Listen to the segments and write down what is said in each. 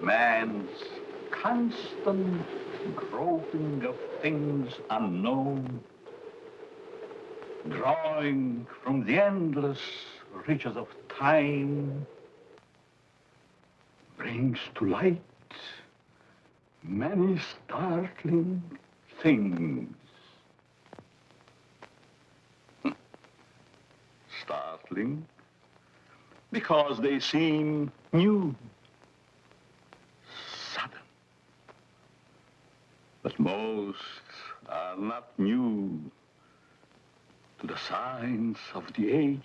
man's constant groping of things unknown, drawing from the endless reaches of time, brings to light many startling things. Startling because they seem new, sudden. But most are not new to the signs of the ages.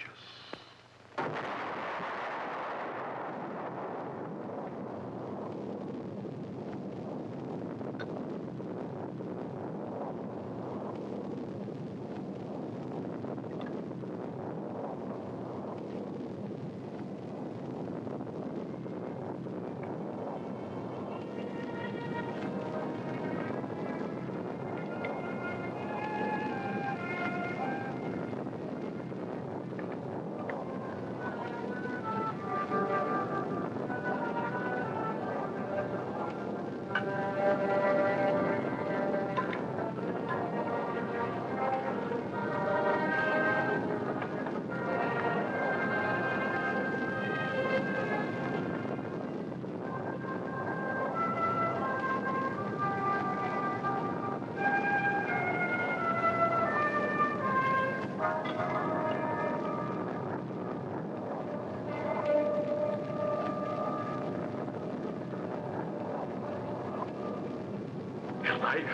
Life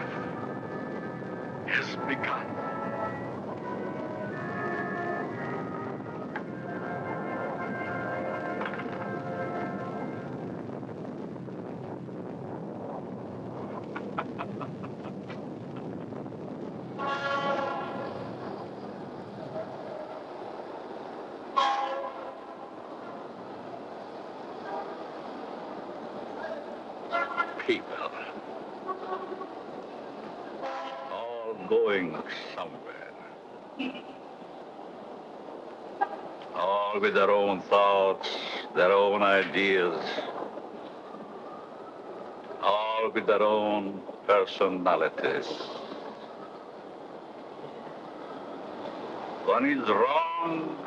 has begun. People. Going somewhere. All with their own thoughts, their own ideas, all with their own personalities. One is wrong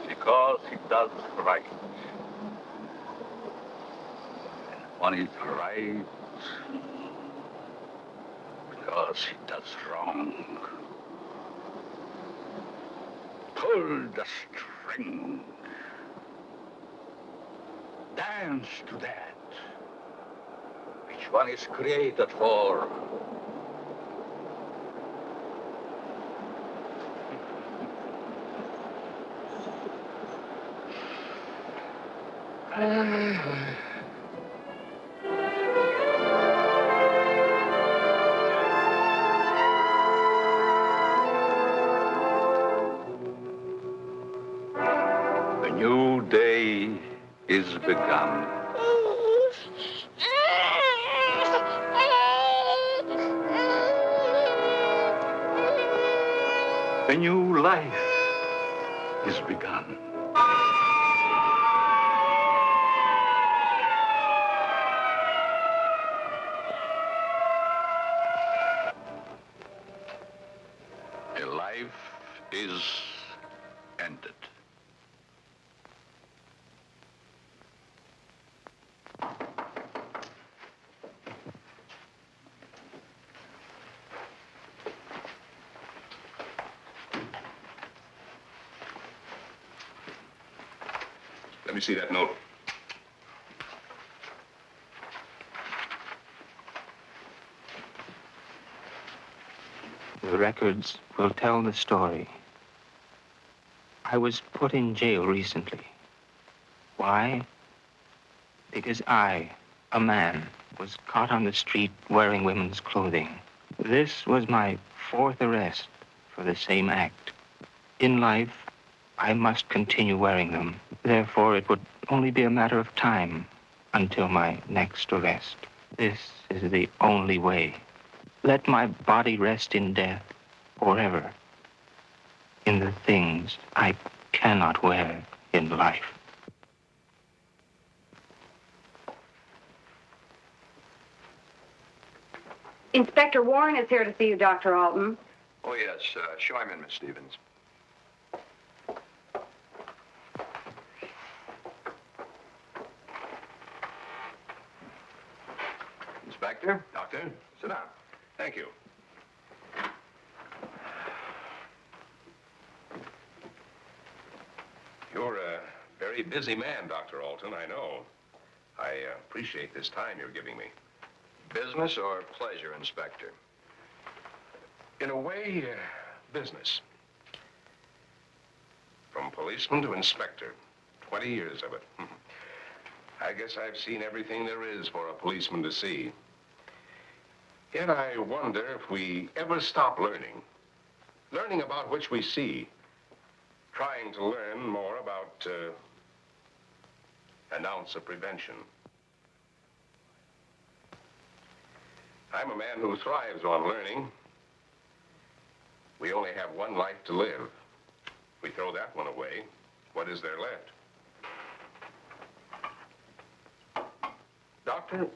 because he does right. One is right because he does wrong. Pull the string. Dance to that which one is created for. A new day is begun. A new life is begun. A life is ended. Let me see that note. The records will tell the story. I was put in jail recently. Why? Because I, a man, was caught on the street wearing women's clothing. This was my 4th arrest for the same act. In life, I must continue wearing them. Therefore, it would only be a matter of time until my next arrest. This is the only way. Let my body rest in death forever in the things I cannot wear in life. Inspector Warren is here to see you, Dr. Alton. Oh, yes. Show him in, Miss Stevens. Inspector? Doctor, sit down. Thank you. You're a very busy man, Dr. Alton, I know. I appreciate this time you're giving me. Business or pleasure, Inspector? In a way, business. From policeman to inspector. 20 years of it. I guess I've seen everything there is for a policeman to see. Yet I wonder if we ever stop learning. Learning about which we see. Trying to learn more about an ounce of prevention. I'm a man who thrives on learning. We only have one life to live. If we throw that one away, what is there left? Doctor,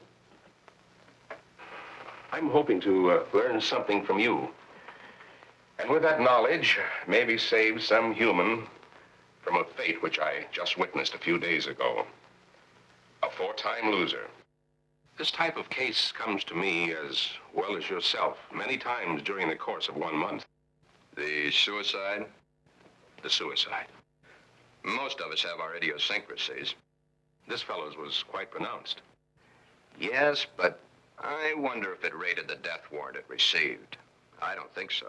I'm hoping to learn something from you. And with that knowledge, maybe save some human from a fate which I just witnessed a few days ago. A 4-time loser. This type of case comes to me as well as yourself many times during the course of 1 month. The suicide? The suicide. Most of us have our idiosyncrasies. This fellow's was quite pronounced. Yes, but I wonder if it rated the death warrant it received. I don't think so.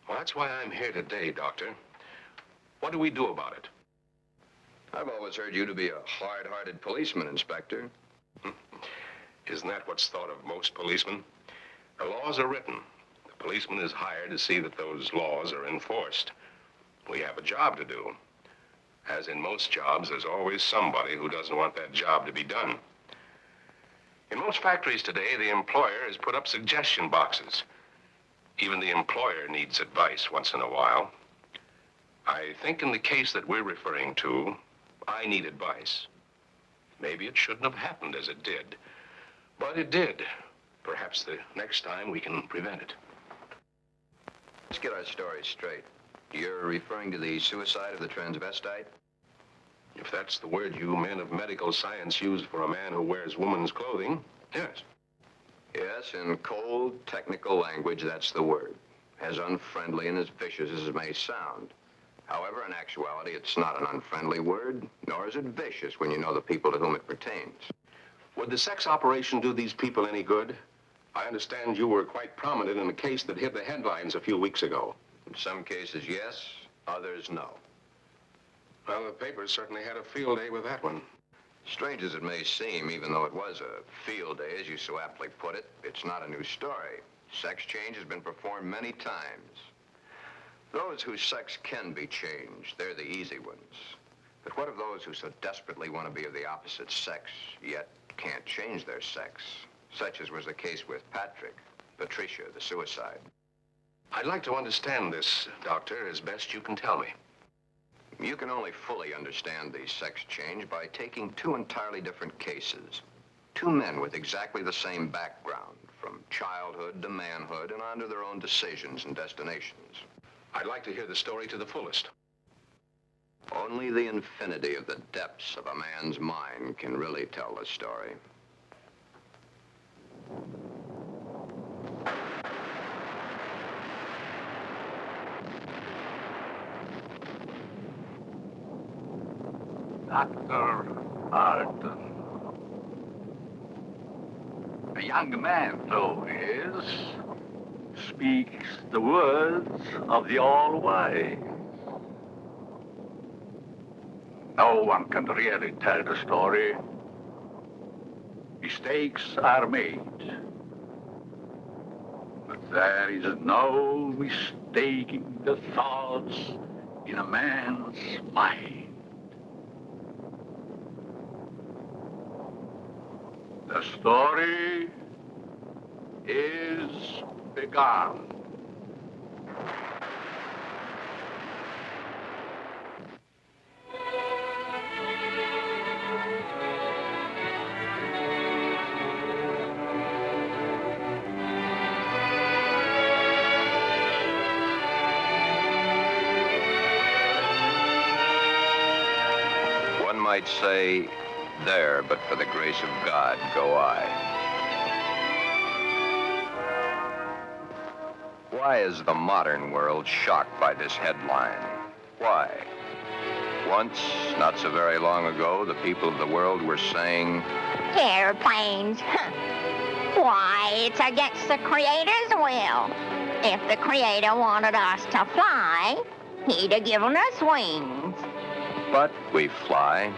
Well, that's why I'm here today, Doctor. What do we do about it? I've always heard you to be a hard-hearted policeman, Inspector. Isn't that what's thought of most policemen? The laws are written. The policeman is hired to see that those laws are enforced. We have a job to do. As in most jobs, there's always somebody who doesn't want that job to be done. In most factories today, the employer has put up suggestion boxes. Even the employer needs advice once in a while. I think in the case that we're referring to, I need advice. Maybe it shouldn't have happened as it did, but it did. Perhaps the next time we can prevent it. Let's get our story straight. You're referring to the suicide of the transvestite? If that's the word you men of medical science use for a man who wears woman's clothing, yes. Yes, in cold, technical language, that's the word. As unfriendly and as vicious as it may sound. However, in actuality, it's not an unfriendly word, nor is it vicious when you know the people to whom it pertains. Would the sex operation do these people any good? I understand you were quite prominent in a case that hit the headlines a few weeks ago. In some cases, yes. Others, no. Well, the papers certainly had a field day with that one. Strange as it may seem, even though it was a field day, as you so aptly put it, it's not a new story. Sex change has been performed many times. Those whose sex can be changed, they're the easy ones. But what of those who so desperately want to be of the opposite sex, yet can't change their sex? Such as was the case with Patricia, the suicide. I'd like to understand this, Doctor, as best you can tell me. You can only fully understand the sex change by taking two entirely different cases. Two men with exactly the same background, from childhood to manhood and on to their own decisions and destinations. I'd like to hear the story to the fullest. Only the infinity of the depths of a man's mind can really tell the story. Dr. Alton. A young man, though he is, speaks the words of the All-Wise. No one can really tell the story. Mistakes are made. But there is no mistaking the thoughts in a man's mind. The story is begun. might say, there, but for the grace of God, go I. Why is the modern world shocked by this headline? Why? Once, not so very long ago, the people of the world were saying, airplanes. Why, it's against the Creator's will. If the Creator wanted us to fly, he'd have given us wings. but we fly.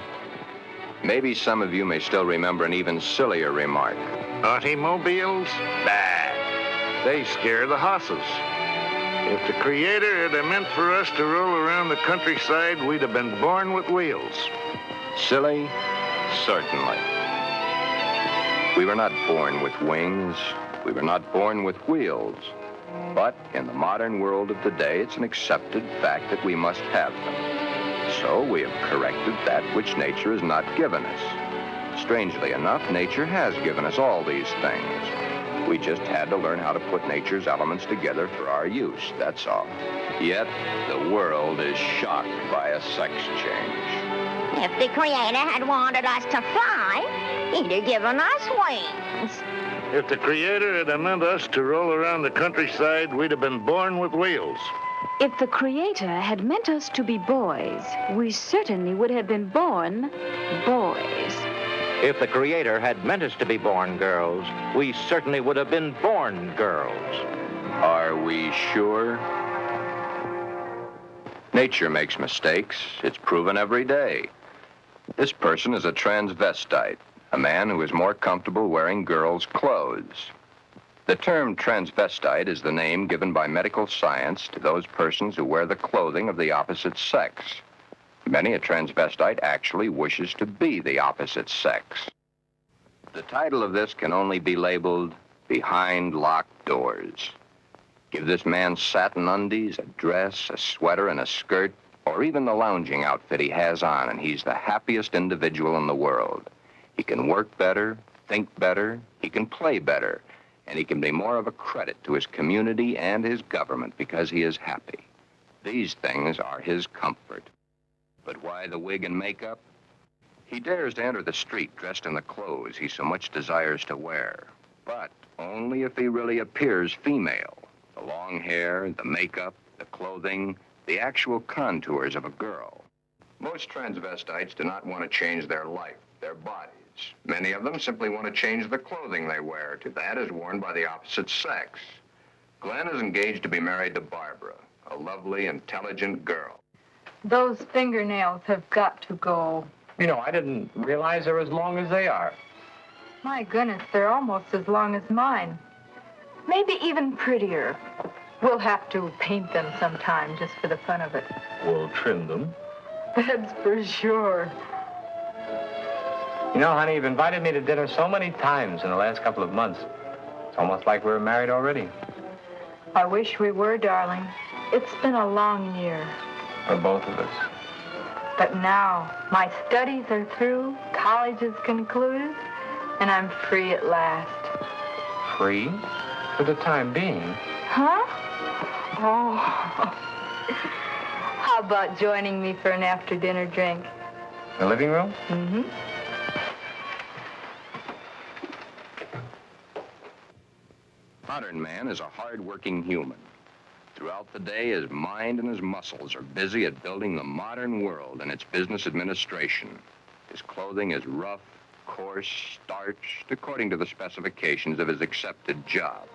Maybe some of you may still remember an even sillier remark. Automobiles? Bah. They scare the hosses. If the Creator had meant for us to roll around the countryside, we'd have been born with wheels. Silly? Certainly. We were not born with wings. We were not born with wheels. But in the modern world of today, it's an accepted fact that we must have them. So we have corrected that which nature has not given us. Strangely enough, nature has given us all these things. We just had to learn how to put nature's elements together for our use, that's all. Yet, the world is shocked by a sex change. If the Creator had wanted us to fly, he'd have given us wings. If the Creator had meant us to roll around the countryside, we'd have been born with wheels. If the Creator had meant us to be boys, we certainly would have been born boys. If the Creator had meant us to be born girls, we certainly would have been born girls. Are we sure? Nature makes mistakes. It's proven every day. This person is a transvestite, a man who is more comfortable wearing girls' clothes. The term transvestite is the name given by medical science to those persons who wear the clothing of the opposite sex. Many a transvestite actually wishes to be the opposite sex. The title of this can only be labeled Behind Locked Doors. Give this man satin undies, a dress, a sweater, and a skirt, or even the lounging outfit he has on, and he's the happiest individual in the world. He can work better, think better, he can play better, and he can be more of a credit to his community and his government because he is happy. These things are his comfort. But why the wig and makeup? He dares to enter the street dressed in the clothes he so much desires to wear, but only if he really appears female. The long hair, the makeup, the clothing, the actual contours of a girl. Most transvestites do not want to change their life, their bodies. Many of them simply want to change the clothing they wear to that is worn by the opposite sex. Glen is engaged to be married to Barbara, a lovely, intelligent girl. Those fingernails have got to go. You know, I didn't realize they're as long as they are. My goodness, they're almost as long as mine. Maybe even prettier. We'll have to paint them sometime just for the fun of it. We'll trim them. That's for sure. You know, honey, you've invited me to dinner so many times in the last couple of months. It's almost like we were married already. I wish we were, darling. It's been a long year. For both of us. But now, my studies are through, college is concluded, and I'm free at last. Free? For the time being. Huh? Oh. How about joining me for an after-dinner drink? The living room? Mm-hmm. Modern man is a hard-working human. Throughout the day, his mind and his muscles are busy at building the modern world and its business administration. His clothing is rough, coarse, starched, according to the specifications of his accepted job.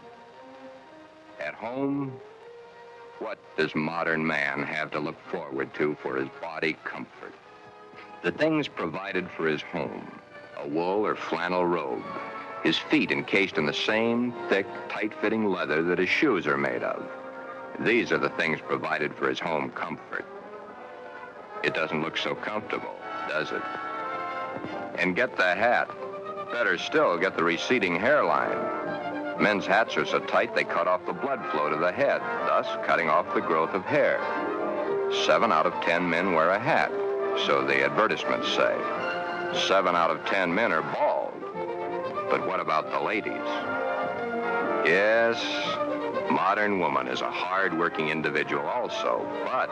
At home, what does modern man have to look forward to for his body comfort? The things provided for his home, a wool or flannel robe, his feet encased in the same thick, tight-fitting leather that his shoes are made of. These are the things provided for his home comfort. It doesn't look so comfortable, does it? And get the hat. Better still, get the receding hairline. Men's hats are so tight they cut off the blood flow to the head, thus cutting off the growth of hair. 7 out of 10 men wear a hat, so the advertisements say. 7 out of 10 men are bald. But what about the ladies? Yes, Modern woman is a hard-working individual also, but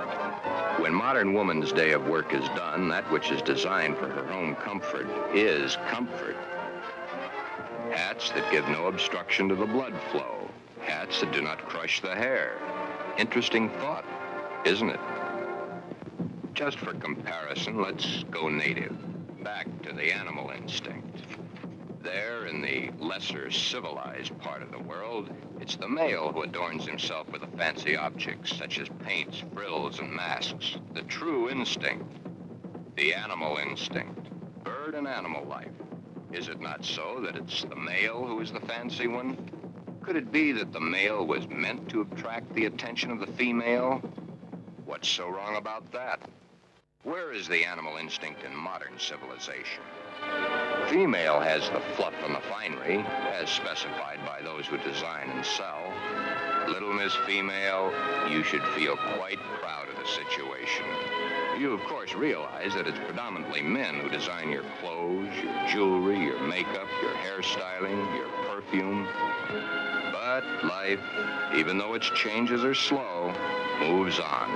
when modern woman's day of work is done, that which is designed for her own comfort is comfort. Hats that give no obstruction to the blood flow. Hats that do not crush the hair. Interesting thought, isn't it? Just for comparison, let's go native, back to the animal instinct. There, in the lesser civilized part of the world, it's the male who adorns himself with the fancy objects, such as paints, frills, and masks. The true instinct, the animal instinct, bird and animal life. Is it not so that it's the male who is the fancy one? Could it be that the male was meant to attract the attention of the female? What's so wrong about that? Where is the animal instinct in modern civilization? Female has the fluff and the finery, as specified by those who design and sell. Little Miss Female, you should feel quite proud of the situation. You, of course, realize that it's predominantly men who design your clothes, your jewelry, your makeup, your hairstyling, your perfume. But life, even though its changes are slow, moves on.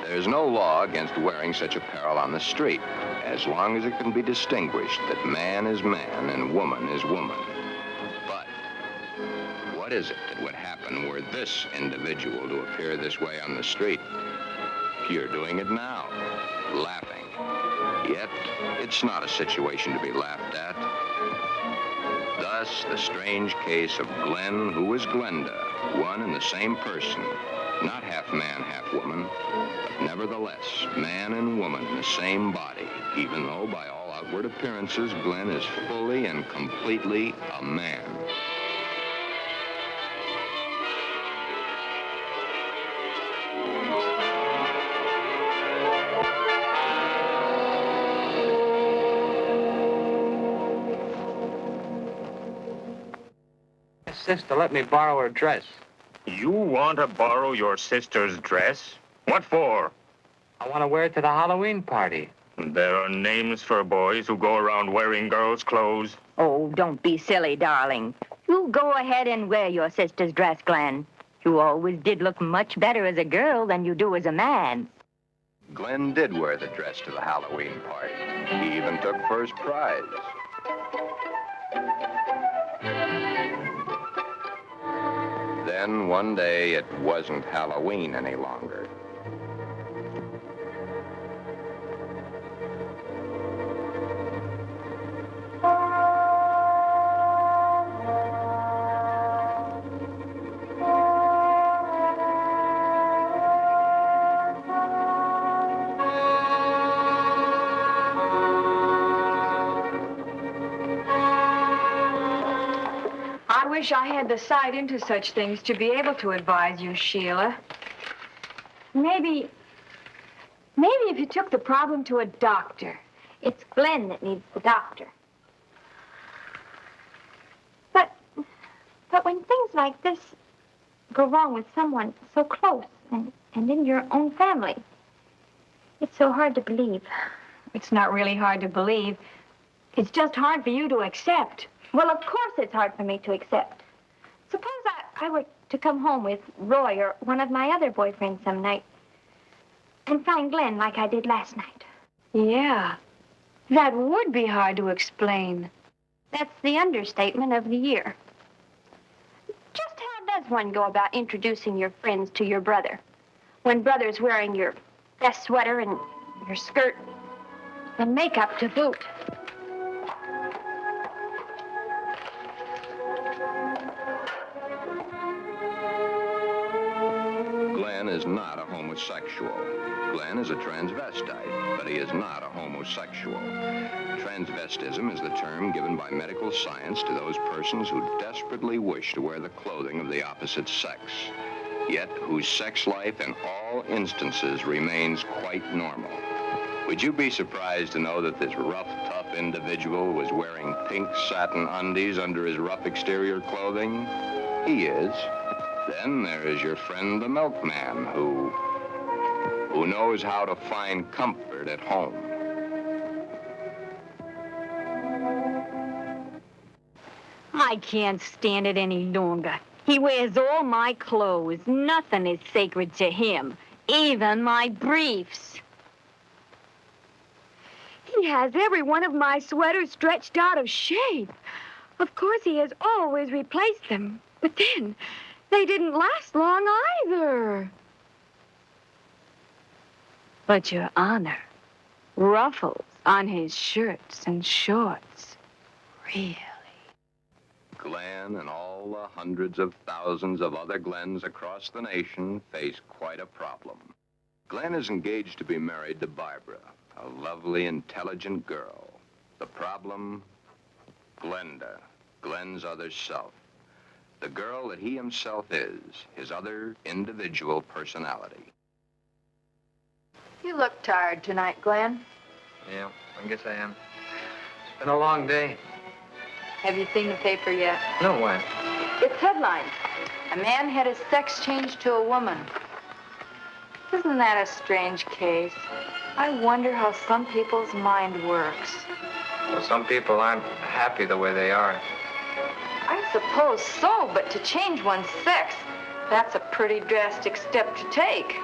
There's no law against wearing such apparel on the street, as long as it can be distinguished that man is man and woman is woman. But what is it that would happen were this individual to appear this way on the street? You're doing it now, laughing. Yet, it's not a situation to be laughed at. Thus, the strange case of Glen, who was Glenda, one and the same person. Not half man, half woman, but nevertheless, man and woman in the same body, even though by all outward appearances, Glen is fully and completely a man. Sister, let me borrow her dress. You want to borrow your sister's dress? What for? I want to wear it to the Halloween party. There are names for boys who go around wearing girls' clothes. Oh, don't be silly, darling. You go ahead and wear your sister's dress, Glen. You always did look much better as a girl than you do as a man. Glen did wear the dress to the Halloween party. He even took first prize. Then one day it wasn't Halloween any longer. I wish I had the sight into such things to be able to advise you, Sheila. Maybe if you took the problem to a doctor. It's Glen that needs the doctor. But when things like this go wrong with someone so close and in your own family, it's so hard to believe. It's not really hard to believe. It's just hard for you to accept. Well, of course it's hard for me to accept. Suppose I were to come home with Roy or one of my other boyfriends some night and find Glen like I did last night. Yeah, that would be hard to explain. That's the understatement of the year. Just how does one go about introducing your friends to your brother when brother's wearing your best sweater and your skirt and makeup to boot? Glen is not a homosexual. Glen is a transvestite, but he is not a homosexual. Transvestism is the term given by medical science to those persons who desperately wish to wear the clothing of the opposite sex, yet whose sex life in all instances remains quite normal. Would you be surprised to know that this rough, tough individual was wearing pink satin undies under his rough exterior clothing? He is. Then there is your friend the milkman who knows how to find comfort at home. I can't stand it any longer. He wears all my clothes. Nothing is sacred to him, even my briefs. He has every one of my sweaters stretched out of shape. Of course, he has always replaced them. But then, they didn't last long either. But, Your Honor, ruffles on his shirts and shorts. Really? Glen and all the hundreds of thousands of other Glens across the nation face quite a problem. Glen is engaged to be married to Barbara, a lovely, intelligent girl. The problem? Glenda, Glen's other self. The girl that he himself is, his other individual personality. You look tired tonight, Glen. Yeah, I guess I am. It's been a long day. Have you seen the paper yet? No, why? It's headlines. A man had his sex changed to a woman. Isn't that a strange case? I wonder how some people's mind works. Well, some people aren't happy the way they are. I suppose so, but to change one's sex, that's a pretty drastic step to take.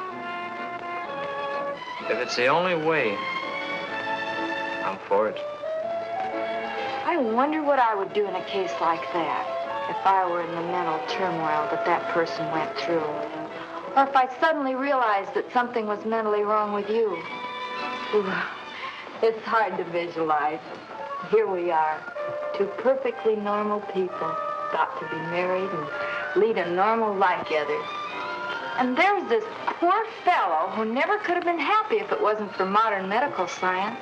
If it's the only way, I'm for it. I wonder what I would do in a case like that, if I were in the mental turmoil that person went through. Or if I suddenly realized that something was mentally wrong with you. Ooh, it's hard to visualize. Here we are, two perfectly normal people, got to be married and lead a normal life together. And there's this poor fellow who never could have been happy if it wasn't for modern medical science.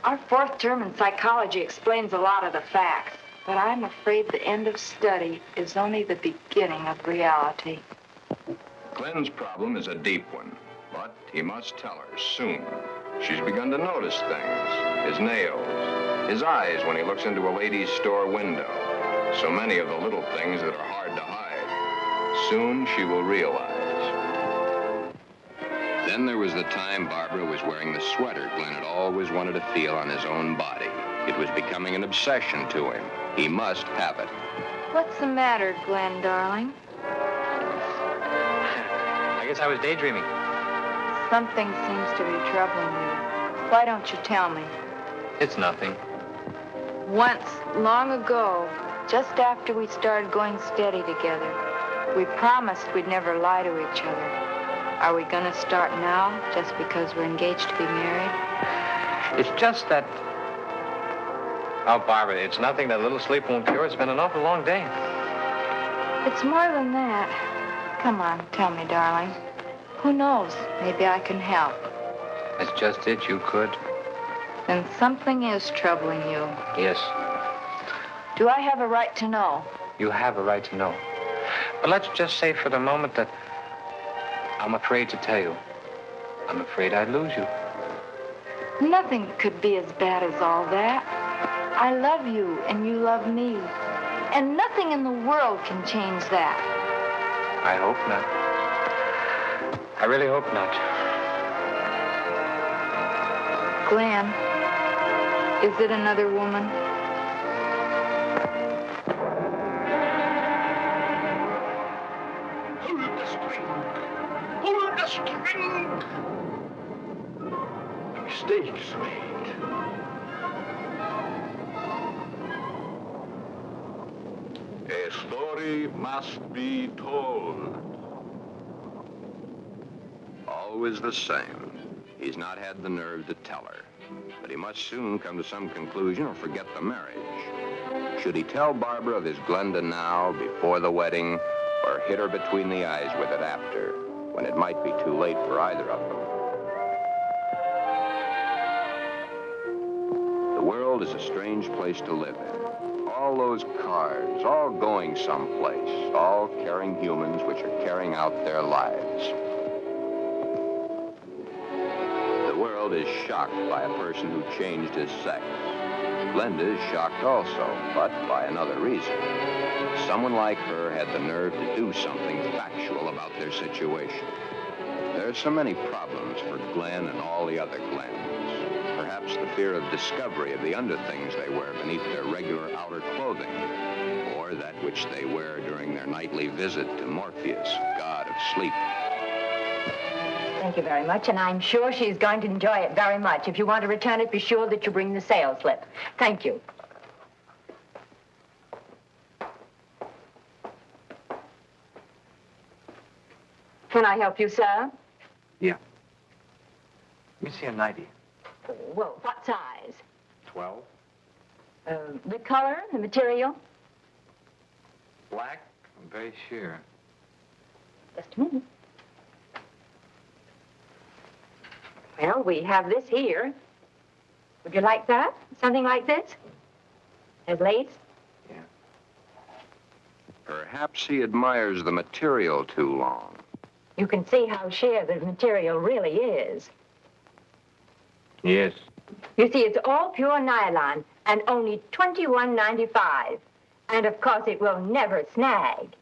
Our fourth term in psychology explains a lot of the facts, but I'm afraid the end of study is only the beginning of reality. Glen's problem is a deep one, but he must tell her soon. She's begun to notice things. His nails, his eyes when he looks into a lady's store window. So many of the little things that are hard to hide. Soon she will realize. Then there was the time Barbara was wearing the sweater Glen had always wanted to feel on his own body. It was becoming an obsession to him. He must have it. What's the matter, Glen, darling? I guess I was daydreaming. Something seems to be troubling you. Why don't you tell me? It's nothing. Once, long ago, just after we started going steady together, we promised we'd never lie to each other. Are we going to start now, just because we're engaged to be married? It's just that... Oh, Barbara, it's nothing that a little sleep won't cure. It's been an awful long day. It's more than that. Come on, tell me, darling. Who knows? Maybe I can help. That's just it. You could. Then something is troubling you. Yes. Do I have a right to know? You have a right to know. But let's just say for the moment that I'm afraid to tell you. I'm afraid I'd lose you. Nothing could be as bad as all that. I love you, and you love me. And nothing in the world can change that. I hope not. I really hope not. Glen, is it another woman? Hold the string! Hold the string! Mistakes made. A story must be told. Always the same. He's not had the nerve to tell her. But he must soon come to some conclusion or forget the marriage. Should he tell Barbara of his Glenda now, before the wedding, or hit her between the eyes with it after, when it might be too late for either of them? The world is a strange place to live in. All those cars, all going someplace, all carrying humans which are carrying out their lives. The world is shocked by a person who changed his sex. Glenda is shocked also, but by another reason. Someone like her had the nerve to do something factual about their situation. There are so many problems for Glen and all the other Glens. Perhaps the fear of discovery of the underthings they wear beneath their regular outer clothing, or that which which they wear during their nightly visit to Morpheus, god of sleep. Thank you very much, and I'm sure she's going to enjoy it very much. If you want to return it, be sure that you bring the sales slip. Thank you. Can I help you, sir? Yeah. Let me see a 90. Well, what size? 12. The color, the material? Black? I'm very sure. Just a minute. Well, we have this here. Would you like that? Something like this? Has lace? Yeah. Perhaps he admires the material too long. You can see how sheer the material really is. Yes. You see, it's all pure nylon and only $21.95. And of course, it will never snag.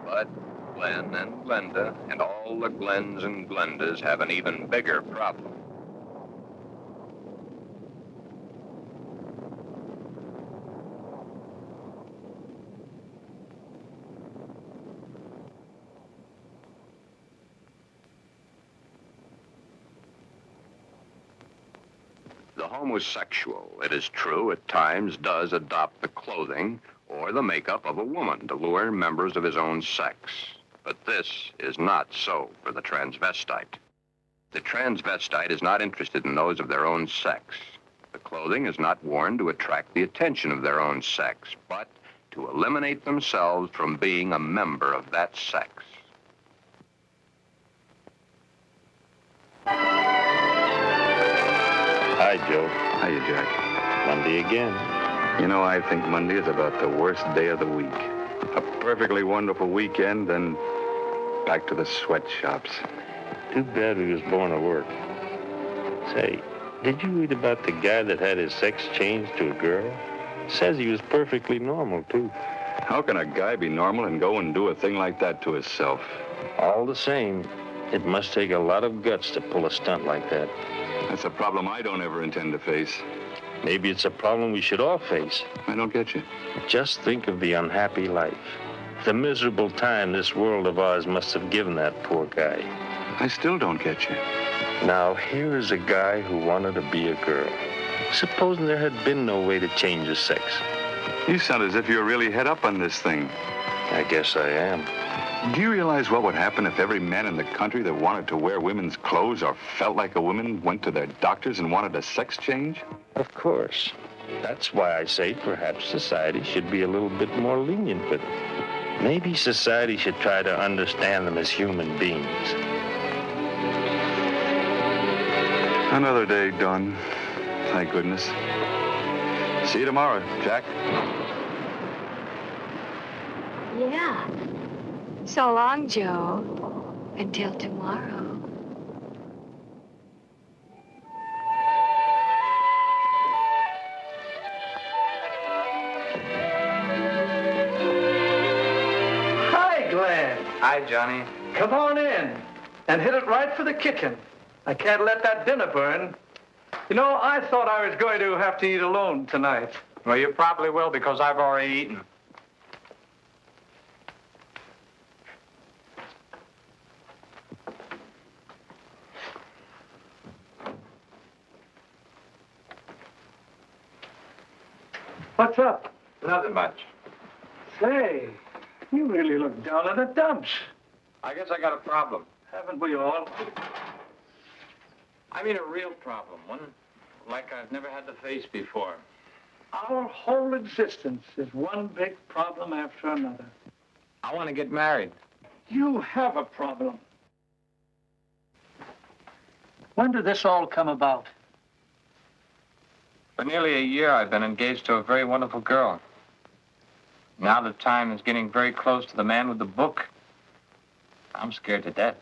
But Glen and Glenda and all the Glens and Glendas have an even bigger problem. The homosexual, it is true, at times does adopt the clothing or the makeup of a woman to lure members of his own sex. But this is not so for the transvestite. The transvestite is not interested in those of their own sex. The clothing is not worn to attract the attention of their own sex, but to eliminate themselves from being a member of that sex. Hi, Joe. Hiya, Jack. Monday again. You know, I think Monday is about the worst day of the week. A perfectly wonderful weekend, then back to the sweatshops. Too bad he was born to work. Say, did you read about the guy that had his sex changed to a girl? Says he was perfectly normal, too. How can a guy be normal and go and do a thing like that to himself? All the same, it must take a lot of guts to pull a stunt like that. That's a problem I don't ever intend to face. Maybe it's a problem we should all face. I don't get you. Just think of the unhappy life. The miserable time this world of ours must have given that poor guy. I still don't get you. Now, here is a guy who wanted to be a girl. Supposing there had been no way to change his sex. You sound as if you're really head up on this thing. I guess I am. Do you realize what would happen if every man in the country that wanted to wear women's clothes or felt like a woman went to their doctors and wanted a sex change? Of course. That's why I say perhaps society should be a little bit more lenient with it. Maybe society should try to understand them as human beings. Another day done. Thank goodness. See you tomorrow, Jack. Yeah. So long, Joe. Until tomorrow. Hi, Glen. Hi, Johnny. Come on in and hit it right for the kitchen. I can't let that dinner burn. You know, I thought I was going to have to eat alone tonight. Well, you probably will because I've already eaten. What's up? Nothing much. Say, you really look down in the dumps. I guess I got a problem. Haven't we all? I mean a real problem, one like I've never had to face before. Our whole existence is one big problem after another. I want to get married. You have a problem. When did this all come about? For nearly a year, I've been engaged to a very wonderful girl. Now the time is getting very close to the man with the book. I'm scared to death.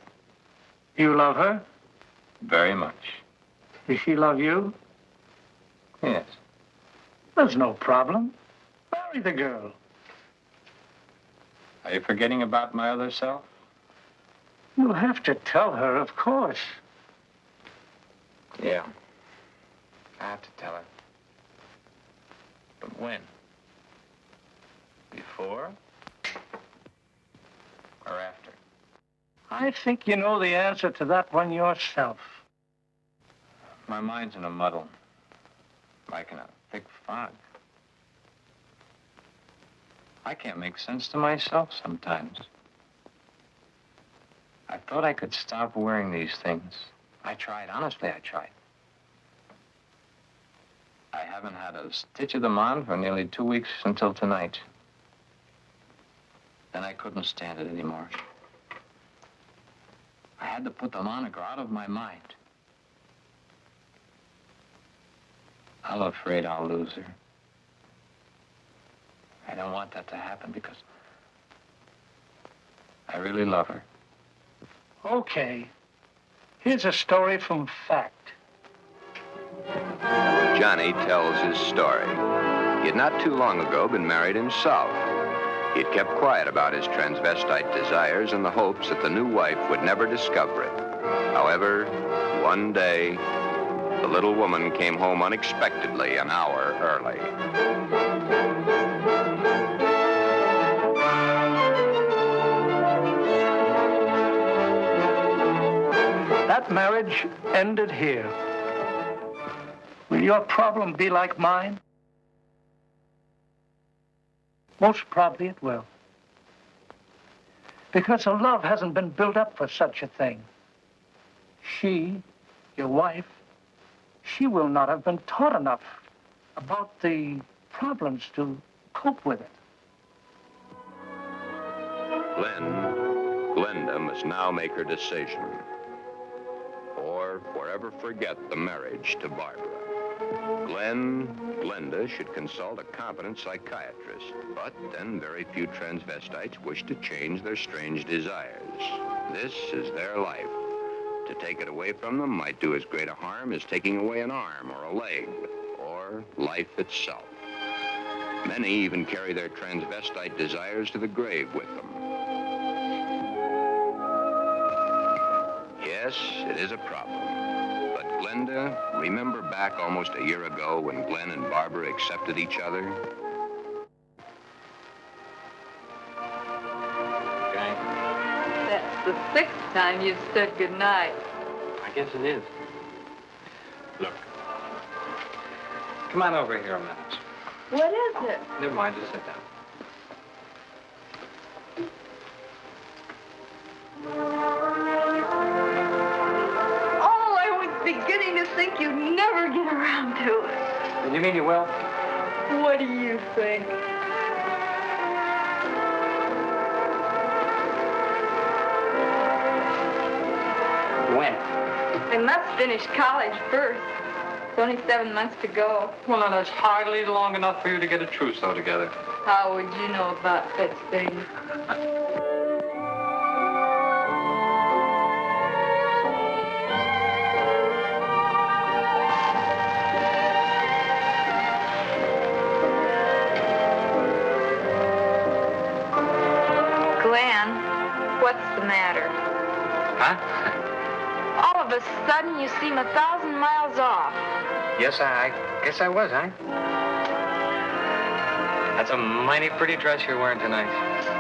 You love her? Very much. Does she love you? Yes. There's no problem. Marry the girl. Are you forgetting about my other self? You'll have to tell her, of course. Yeah. I have to tell her. But when? Before? Or after? I think you know the answer to that one yourself. My mind's in a muddle. Like in a thick fog. I can't make sense to myself sometimes. I thought I could stop wearing these things. I tried, honestly, I tried. I haven't had a stitch of them on for nearly 2 weeks until tonight. Then I couldn't stand it anymore. I had to put them on or go out of my mind. I'm afraid I'll lose her. I don't want that to happen because I really love her. Okay. Here's a story from fact. Johnny tells his story. He had not too long ago been married himself. He had kept quiet about his transvestite desires in the hopes that the new wife would never discover it. However, one day, the little woman came home unexpectedly an hour early. That marriage ended here. Will your problem be like mine? Most probably it will. Because the love hasn't been built up for such a thing. She, your wife, she will not have been taught enough about the problems to cope with it. Glenda must now make her decision. Or forever forget the marriage to Barbara. Glenda should consult a competent psychiatrist, but then very few transvestites wish to change their strange desires. This is their life. To take it away from them might do as great a harm as taking away an arm or a leg, or life itself. Many even carry their transvestite desires to the grave with them. Yes, it is a problem. But Glenda, remember back almost a year ago when Glen and Barbara accepted each other? Okay. That's the 6th time you've said goodnight. I guess it is. Look. Come on over here a minute. What is it? Never mind, just sit down. Oh, I was beginning to think you'd never get around to it. And you mean you will? What do you think? When? I must finish college first. It's only 7 months to go. Well, now, that's hardly long enough for you to get a trousseau together. How would you know about such things? Glen, what's the matter? Huh? All of a sudden, you seem 1,000 miles off. Yes, I guess I was, huh? That's a mighty pretty dress you're wearing tonight.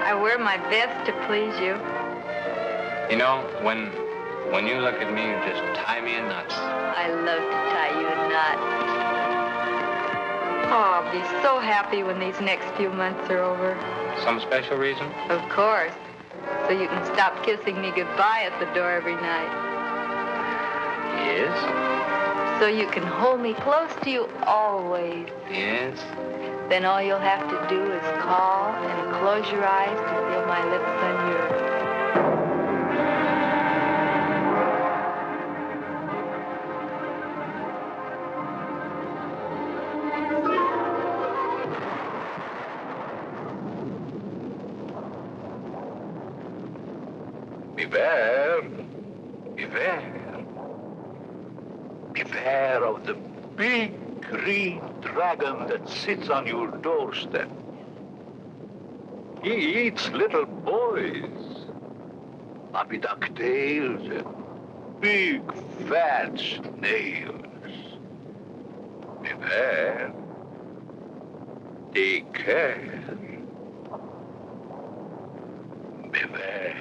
I wear my best to please you. You know, when you look at me, you just tie me in knots. I love to tie you in knots. Oh, I'll be so happy when these next few months are over. Some special reason? Of course. So you can stop kissing me goodbye at the door every night. Yes? So you can hold me close to you always. Yes? Then all you'll have to do is call and close your eyes to feel my lips on yours. Beware. Beware. Beware of the big green dragon that sits on your doorstep. He eats little boys. Puppy ducktails and big fat snails. Beware. Take care. Beware.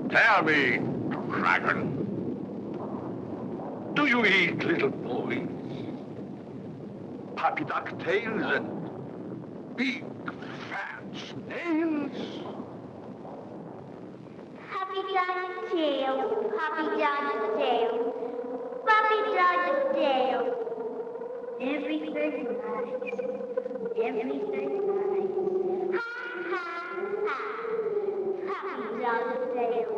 Tell me, dragon, do you eat little boys, puppy ducktails, and big fat snails? Puppy dog's tail, puppy dog's tail, puppy dog's tail. Everything nice, everything nice. Ha, ha, ha, puppy dog's tail.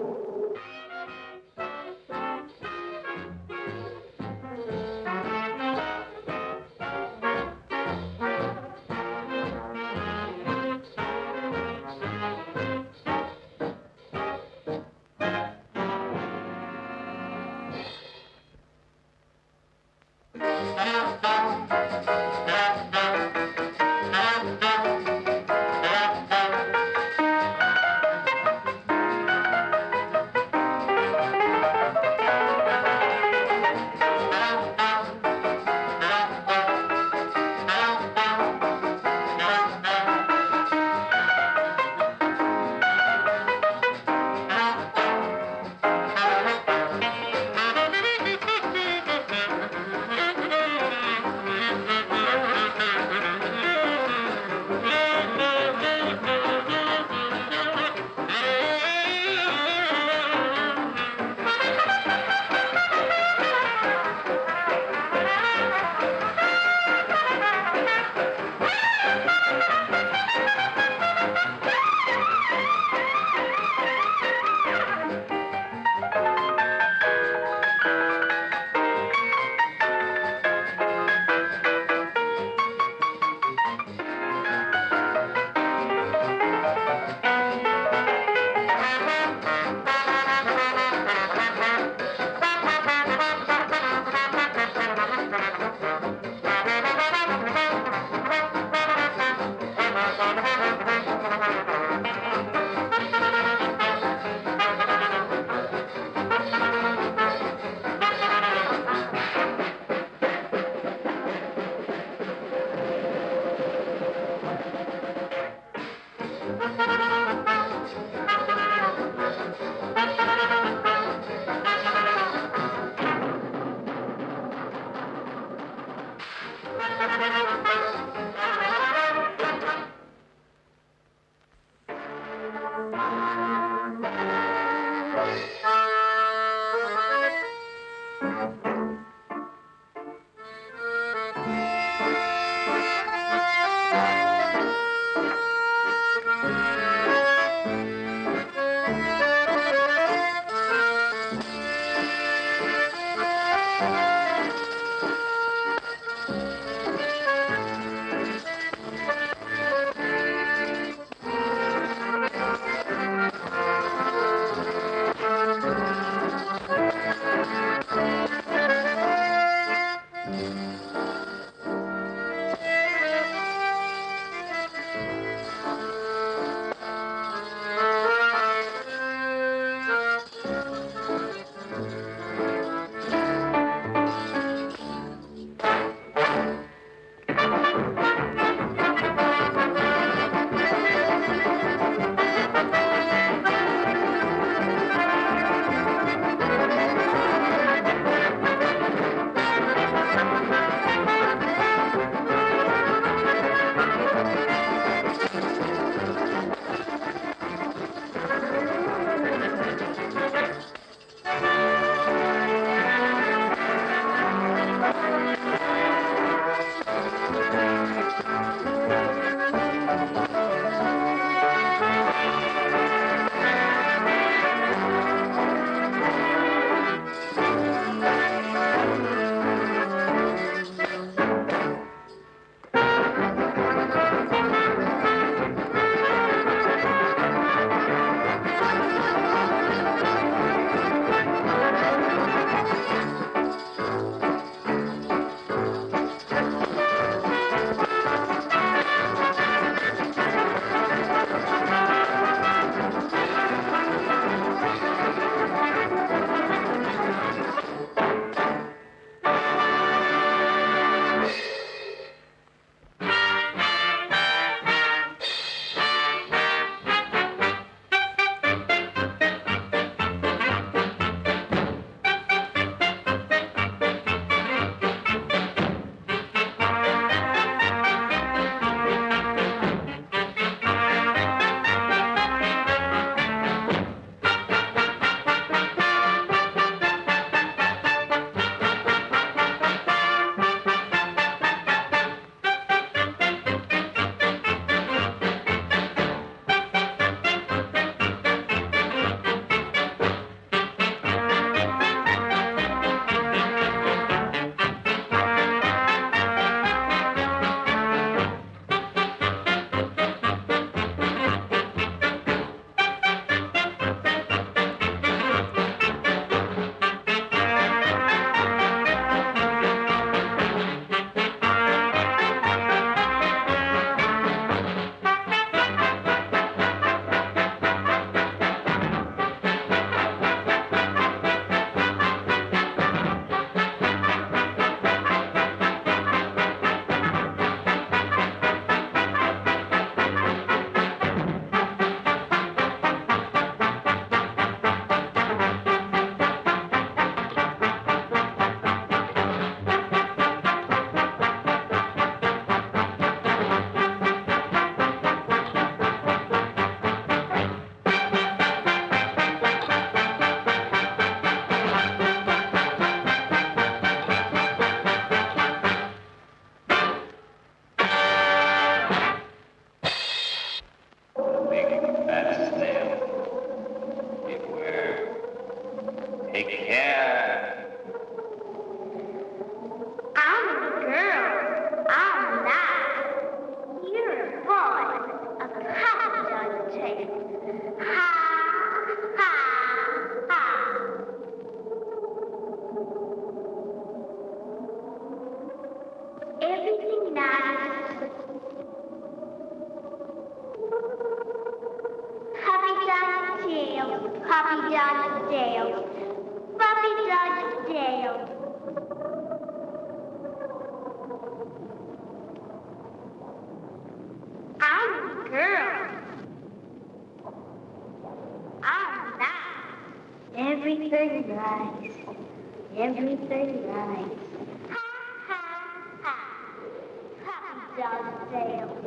Everything right. Everything right. Ha, ha, ha. Happy dog sale.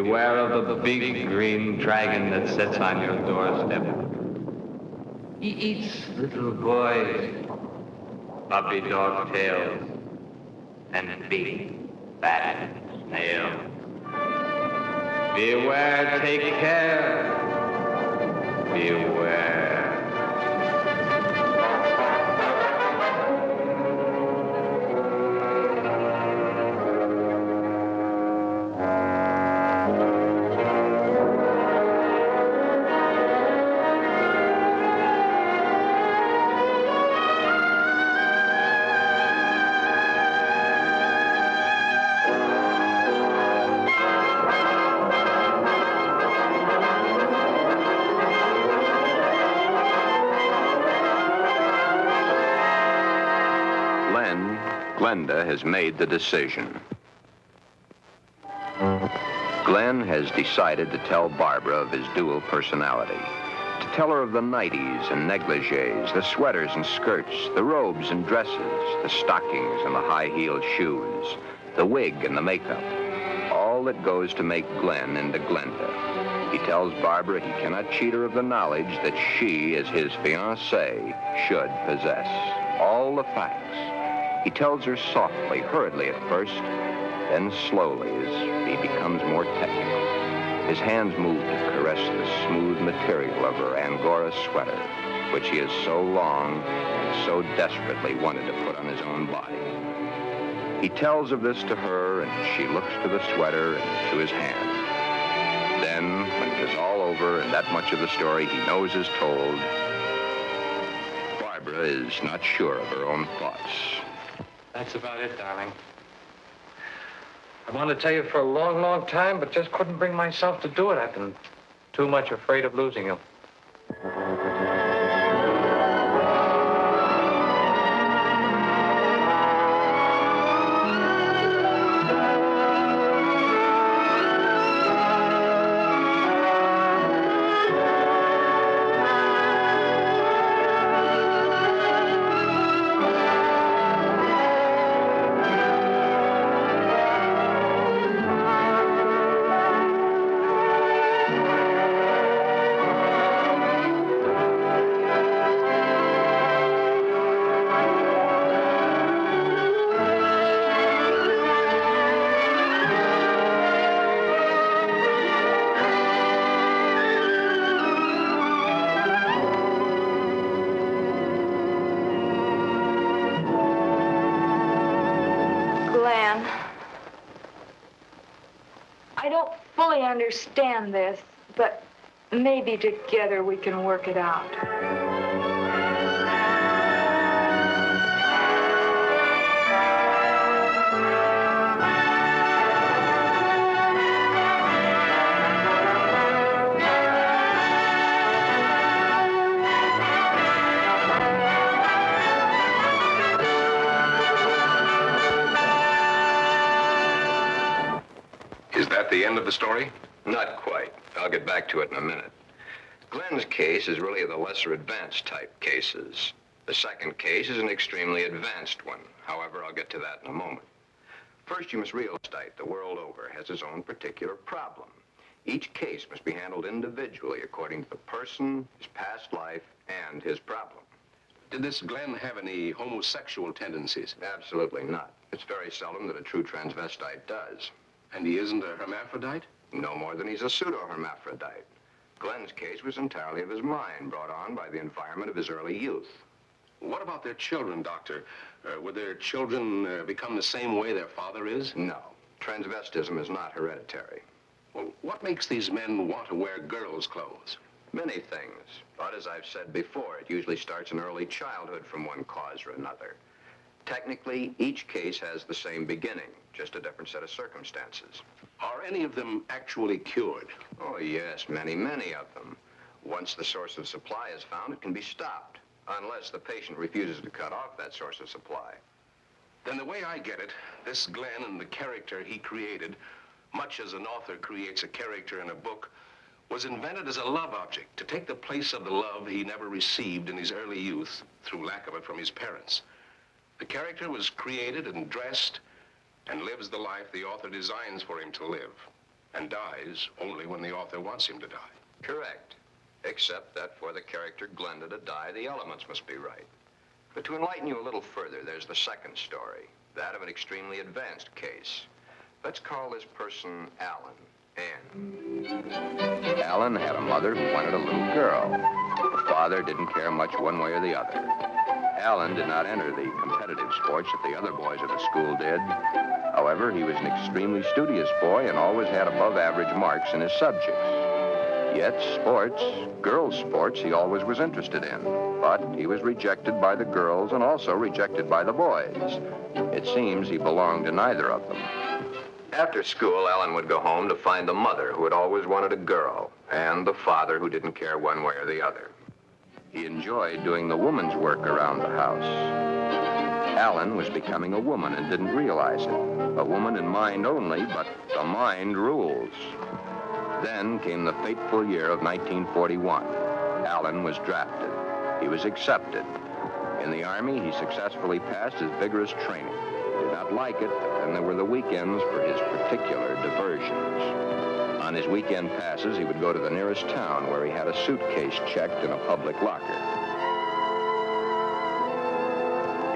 Beware of the big green dragon that sits on your doorstep. He eats little boys, puppy dog tails, and big fat snails. Beware, take care. Beware. Glenda has made the decision. Glen has decided to tell Barbara of his dual personality. To tell her of the nighties and negligees, the sweaters and skirts, the robes and dresses, the stockings and the high-heeled shoes, the wig and the makeup. All that goes to make Glen into Glenda. He tells Barbara he cannot cheat her of the knowledge that she, as his fiancée, should possess. All the facts. He tells her softly, hurriedly at first, then slowly as he becomes more technical. His hands move to caress the smooth material of her Angora sweater, which he has so long and so desperately wanted to put on his own body. He tells of this to her, and she looks to the sweater and to his hand. Then, when it is all over and that much of the story he knows is told, Barbara is not sure of her own thoughts. That's about it, darling. I wanted to tell you for a long, long time, but just couldn't bring myself to do it. I've been too much afraid of losing you. I don't fully understand this, but maybe together we can work it out. Is that the end of the story? Not quite. I'll get back to it in a minute. Glen's case is really of the lesser advanced type cases. The second case is an extremely advanced one. However, I'll get to that in a moment. First, you must realize that the world over has its own particular problem. Each case must be handled individually according to the person, his past life, and his problem. Did this Glen have any homosexual tendencies? Absolutely not. It's very seldom that a true transvestite does. And he isn't a hermaphrodite? No more than he's a pseudo-hermaphrodite. Glen's case was entirely of his mind, brought on by the environment of his early youth. What about their children, Doctor? Would their children become the same way their father is? No. Transvestism is not hereditary. Well, what makes these men want to wear girls' clothes? Many things. But as I've said before, it usually starts in early childhood from one cause or another. Technically, each case has the same beginning, just a different set of circumstances. Are any of them actually cured? Oh, yes, many, many of them. Once the source of supply is found, it can be stopped, unless the patient refuses to cut off that source of supply. Then the way I get it, this Glen and the character he created, much as an author creates a character in a book, was invented as a love object to take the place of the love he never received in his early youth through lack of it from his parents. The character was created and dressed and lives the life the author designs for him to live. and dies only when the author wants him to die. Correct. Except that for the character Glenda to die, the elements must be right. But to enlighten you a little further, there's the second story, that of an extremely advanced case. Let's call this person Alan. Ann. Alan had a mother who wanted a little girl. The father didn't care much one way or the other. Alan did not enter the competitive sports that the other boys of the school did. However, he was an extremely studious boy and always had above-average marks in his subjects. Yet sports, girls' sports, he always was interested in. But he was rejected by the girls and also rejected by the boys. It seems he belonged to neither of them. After school, Alan would go home to find the mother who had always wanted a girl and the father who didn't care one way or the other. He enjoyed doing the woman's work around the house. Alan was becoming a woman and didn't realize it. A woman in mind only, but the mind rules. Then came the fateful year of 1941. Alan was drafted. He was accepted. In the Army, he successfully passed his vigorous training. He did not like it, but then there were the weekends for his particular diversions. On his weekend passes, he would go to the nearest town where he had a suitcase checked in a public locker.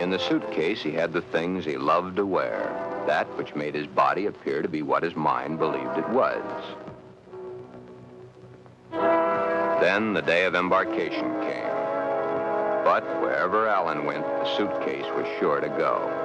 In the suitcase, he had the things he loved to wear, that which made his body appear to be what his mind believed it was. Then the day of embarkation came. But wherever Alan went, the suitcase was sure to go.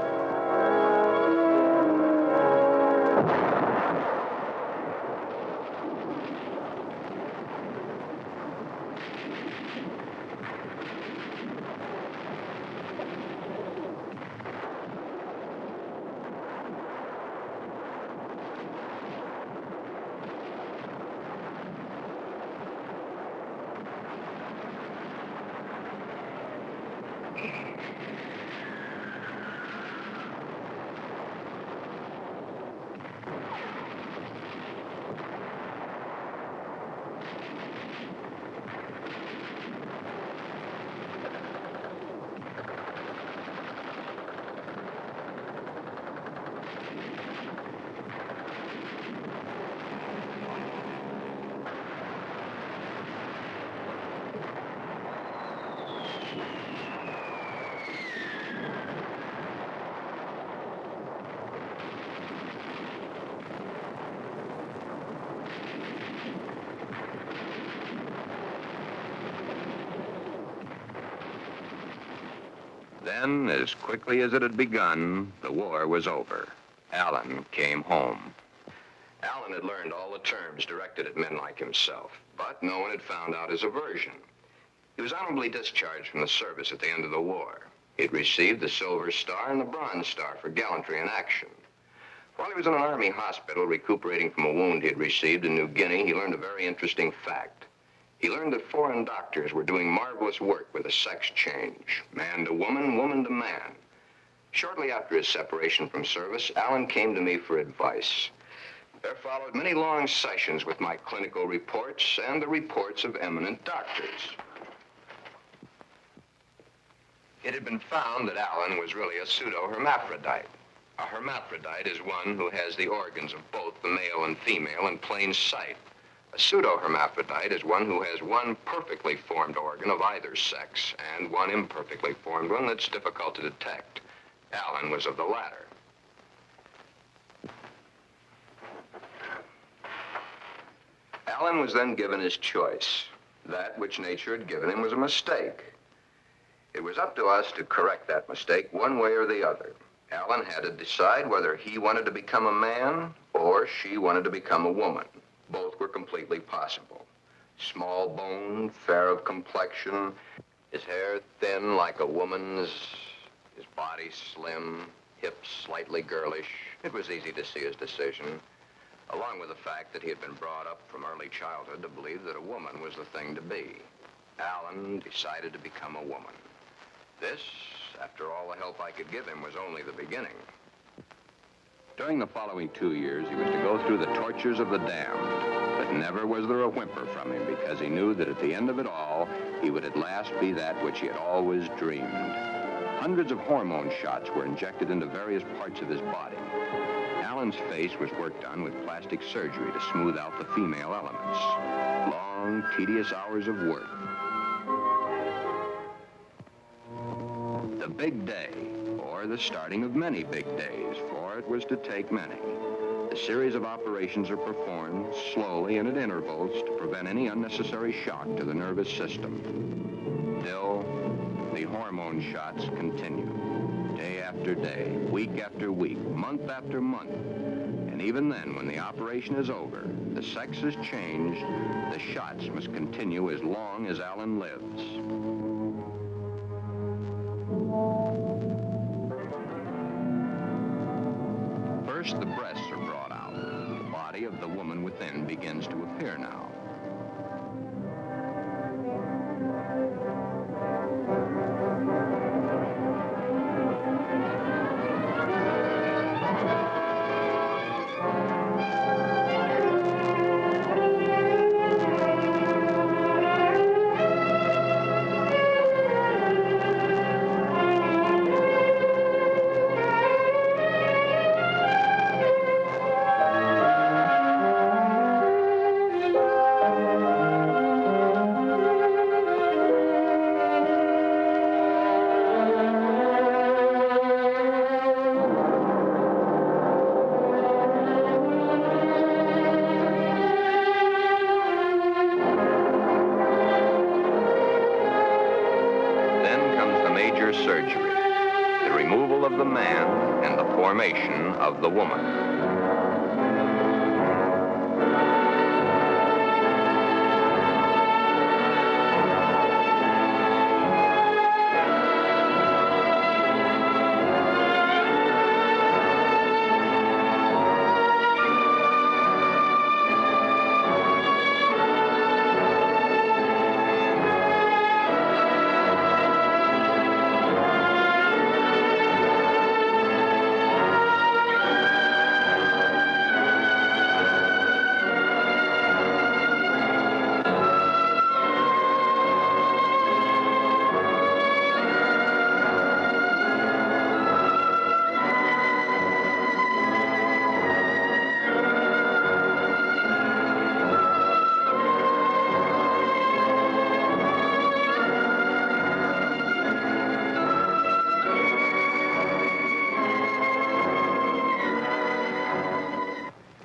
Then, as quickly as it had begun, the war was over. Alan came home. Alan had learned all the terms directed at men like himself, but no one had found out his aversion. He was honorably discharged from the service at the end of the war. He had received the Silver Star and the Bronze Star for gallantry in action. While he was in an Army hospital recuperating from a wound he had received in New Guinea, he learned a very interesting fact. He learned that foreign doctors were doing marvelous work with a sex change, man to woman, woman to man. Shortly after his separation from service, Alan came to me for advice. There followed many long sessions with my clinical reports and the reports of eminent doctors. It had been found that Alan was really a pseudo-hermaphrodite. A hermaphrodite is one who has the organs of both the male and female in plain sight. A pseudo-hermaphrodite is one who has one perfectly formed organ of either sex and one imperfectly formed one that's difficult to detect. Alan was of the latter. Alan was then given his choice. That which nature had given him was a mistake. It was up to us to correct that mistake one way or the other. Alan had to decide whether he wanted to become a man or she wanted to become a woman. Both were completely possible. Small boned, fair of complexion, his hair thin like a woman's, his body slim, hips slightly girlish. It was easy to see his decision, along with the fact that he had been brought up from early childhood to believe that a woman was the thing to be. Alan decided to become a woman. This, after all the help I could give him, was only the beginning. During the following 2 years, he was to go through the tortures of the damned, but never was there a whimper from him because he knew that at the end of it all, he would at last be that which he had always dreamed. Hundreds of hormone shots were injected into various parts of his body. Alan's face was worked on with plastic surgery to smooth out the female elements. Long, tedious hours of work. The big day, or the starting of many big days, for it was to take many. The series of operations are performed slowly and at intervals to prevent any unnecessary shock to the nervous system. Still, the hormone shots continue. Day after day, week after week, month after month. And even then, when the operation is over, the sex is changed, the shots must continue as long as Alan lives. First, the breasts are brought out. The body of the woman within begins to appear now. Surgery, the removal of the man and the formation of the woman.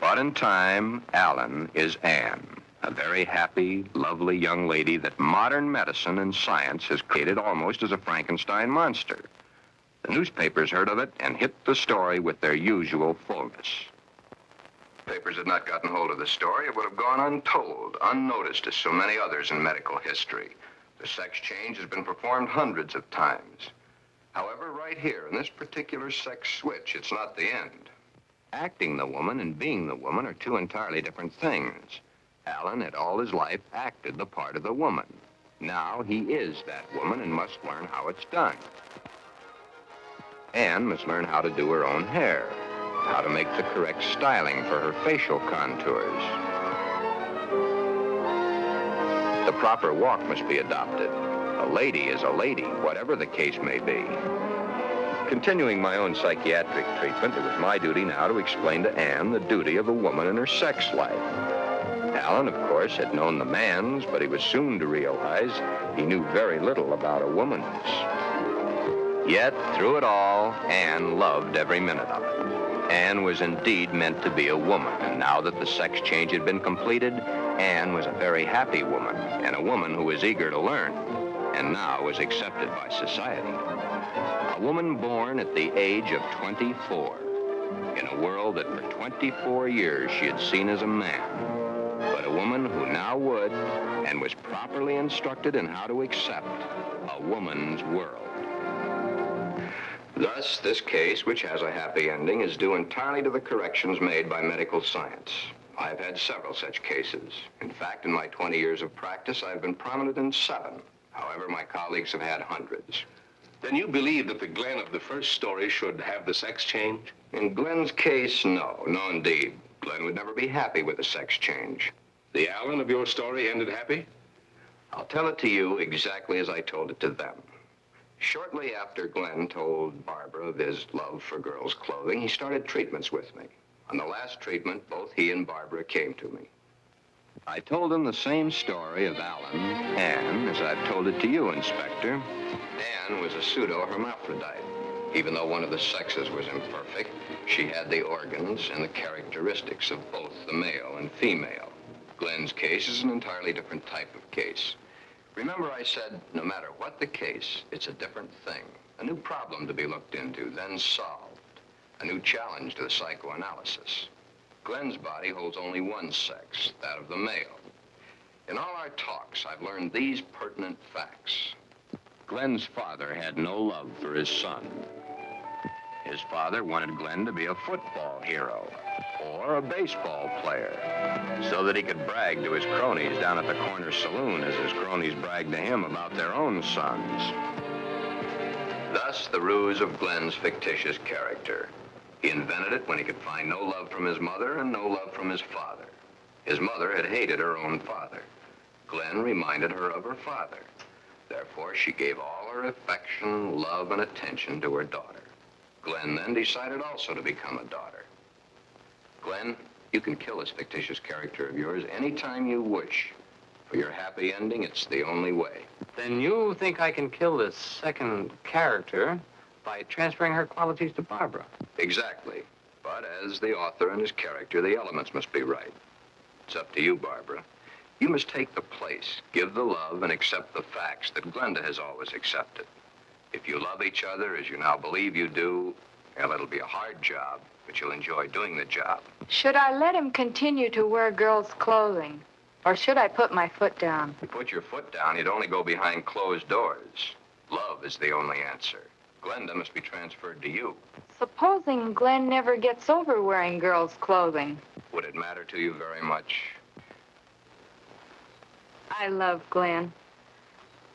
But in time, Alan is Anne, a very happy, lovely young lady that modern medicine and science has created almost as a Frankenstein monster. The newspapers heard of it and hit the story with their usual fullness. If papers had not gotten hold of the story, it would have gone untold, unnoticed as so many others in medical history. The sex change has been performed hundreds of times. However, right here, in this particular sex switch, it's not the end. Acting the woman and being the woman are two entirely different things. Alan had all his life acted the part of the woman. Now he is that woman and must learn how it's done. Anne must learn how to do her own hair, how to make the correct styling for her facial contours. The proper walk must be adopted. A lady is a lady, whatever the case may be. Continuing my own psychiatric treatment, it was my duty now to explain to Anne the duty of a woman in her sex life. Alan, of course, had known the man's, but he was soon to realize he knew very little about a woman's. Yet, through it all, Anne loved every minute of it. Anne was indeed meant to be a woman, and now that the sex change had been completed, Anne was a very happy woman, and a woman who was eager to learn, and now was accepted by society. A woman born at the age of 24, in a world that for 24 years she had seen as a man, but a woman who now would, and was properly instructed in how to accept, a woman's world. Thus, this case, which has a happy ending, is due entirely to the corrections made by medical science. I've had several such cases. In fact, in my 20 years of practice, I've been prominent in 7. However, my colleagues have had hundreds. Then you believe that the Glen of the first story should have the sex change? In Glen's case, no. No, indeed. Glen would never be happy with a sex change. The Alan of your story ended happy? I'll tell it to you exactly as I told it to them. Shortly after Glen told Barbara of his love for girls' clothing, he started treatments with me. On the last treatment, both he and Barbara came to me. I told them the same story of Alan, Anne, as I've told it to you, Inspector. Anne was a pseudo-hermaphrodite. Even though one of the sexes was imperfect, she had the organs and the characteristics of both the male and female. Glen's case is an entirely different type of case. Remember I said, no matter what the case, it's a different thing. A new problem to be looked into, then solved. A new challenge to the psychoanalysis. Glen's body holds only one sex, that of the male. In all our talks, I've learned these pertinent facts. Glen's father had no love for his son. His father wanted Glen to be a football hero or a baseball player so that he could brag to his cronies down at the corner saloon as his cronies bragged to him about their own sons. Thus, the ruse of Glen's fictitious character. He invented it when he could find no love from his mother and no love from his father. His mother had hated her own father. Glen reminded her of her father. Therefore, she gave all her affection, love, and attention to her daughter. Glen then decided also to become a daughter. Glen, you can kill this fictitious character of yours anytime you wish. For your happy ending, it's the only way. Then you think I can kill this second character by transferring her qualities to Barbara? Exactly. But as the author and his character, the elements must be right. It's up to you, Barbara. You must take the place, give the love, and accept the facts that Glenda has always accepted. If you love each other as you now believe you do, well, it'll be a hard job, but you'll enjoy doing the job. Should I let him continue to wear girls' clothing? Or should I put my foot down? If you put your foot down, you'd only go behind closed doors. Love is the only answer. Glenda must be transferred to you. Supposing Glen never gets over wearing girls' clothing. Would it matter to you very much? I love Glen.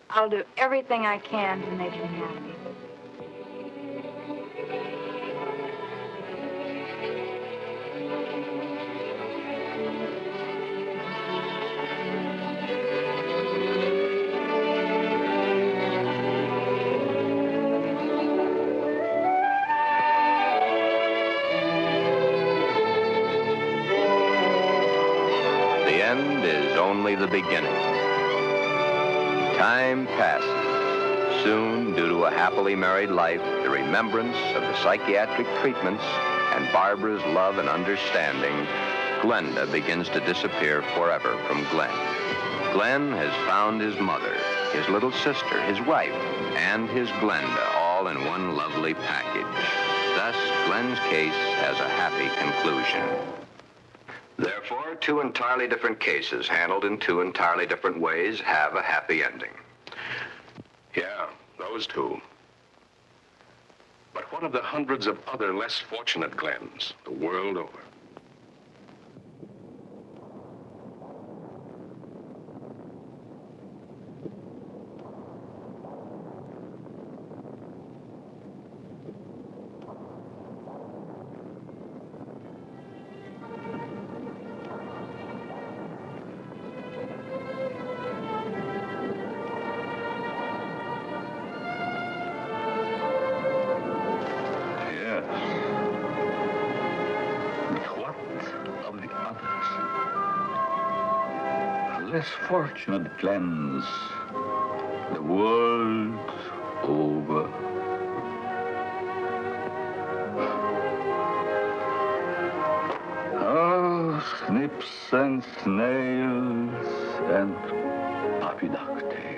I'll do everything I can to make him happy. The end is only the beginning. Time passes. Soon, due to a happily married life, the remembrance of the psychiatric treatments, and Barbara's love and understanding, Glenda begins to disappear forever from Glen. Glen has found his mother, his little sister, his wife, and his Glenda all in one lovely package. Thus, Glen's case has a happy conclusion. Therefore, two entirely different cases, handled in two entirely different ways, have a happy ending. Yeah, those two. But what of the hundreds of other less fortunate Glens the world over? Less fortunate Glens the world over. Oh, snips and snails and puppy ducktails.